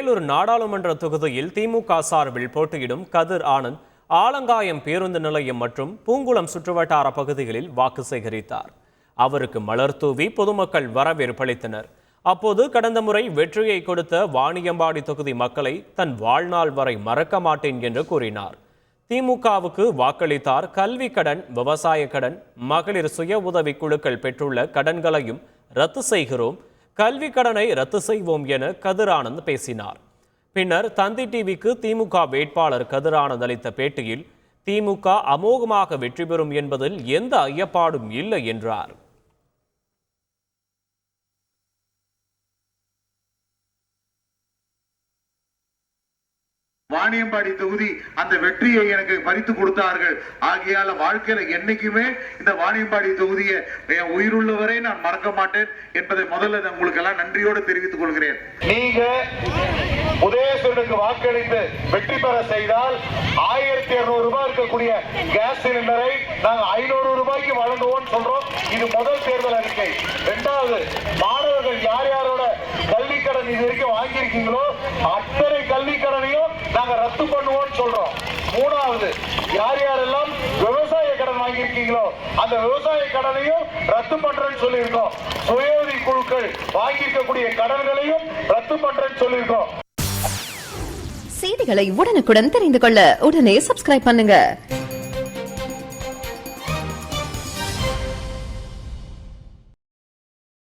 வேலூர் நாடாளுமன்ற தொகுதியில் திமுக சார்பில் போட்டியிடும் கதிர் ஆனந்த் ஆலங்காயம் பேருந்து நிலையம் மற்றும் பூங்குளம் சுற்றுவட்டார பகுதிகளில் வாக்கு சேகரித்தார். அவருக்கு மலர் தூவி பொதுமக்கள் வரவேற்பளித்தனர். அப்போது கடந்த முறை வெற்றியை கொடுத்த வாணியம்பாடி தொகுதி மக்களை தன் வாழ்நாள் வரை மறக்க மாட்டேன் என்று கூறினார். திமுகவுக்கு வாக்களித்தார். கல்வி கடன், விவசாய கடன், மகளிர் சுய உதவி குழுக்கள் பெற்றுள்ள கடன்களையும் ரத்து செய்கிறோம், கல்வி கடனை ரத்து செய்வோம் என கதிர் ஆனந்த் பேசினார். பின்னர் தந்தி டிவிக்கு திமுக வேட்பாளர் கதிர் ஆனந்த் அளித்த பேட்டியில் திமுக அமோகமாக வெற்றி பெறும் என்பதில் எந்த ஐயப்பாடும் இல்லை என்றார். வாணியம்பாடி தொகுதி அந்த வெற்றியை எனக்கு பறித்து கொடுத்தார்கள். ஆகையால வாழ்க்கையில என்னைக்குமே இந்த வாணியம்பாடி தொகுதியை உயிருள்ளவரை நான் மறக்க மாட்டேன் என்பதை முதல்ல உங்களுக்கு எல்லாம் நன்றியோடு தெரிவித்துக் கொள்கிறேன். நீங்க உதயசூரனுக்கு வாக்களித்து வெற்றி பெற செய்தால் 1200 ரூபாய் இருக்கக்கூடிய கேஸ் சிலிண்டரை நாங்கள் 500 ரூபாய்க்கு வழங்குவோம் சொல்றோம். இது முதல் தேர்தல் அறிக்கை. இரண்டாவது, மாணவர்கள் யார் யாரோட கல்வி கடன் இது வரைக்கும் வாங்கியிருக்கீங்களோ அத்தனை கல்வி கடனையும் நாங்க ரத்து பண்ணுவோம் சொல்றோம். மூணாவது, யார் யாரெல்லாம் விவசாய கடன் வாங்கியிருக்கீங்களோ அந்த விவசாய கடனையும் ரத்து பண்றேன்னு சொல்லியிருக்கோம். சுய உதவி குழுக்கள் வாங்கியிருக்கக்கூடிய கடன்களையும் ரத்து பண்றேன்னு சொல்லியிருக்கோம். செய்திகளை உடனுக்குடன் தெரிந்து கொள்ள உடனே சப்ஸ்கிரைப் பண்ணுங்க.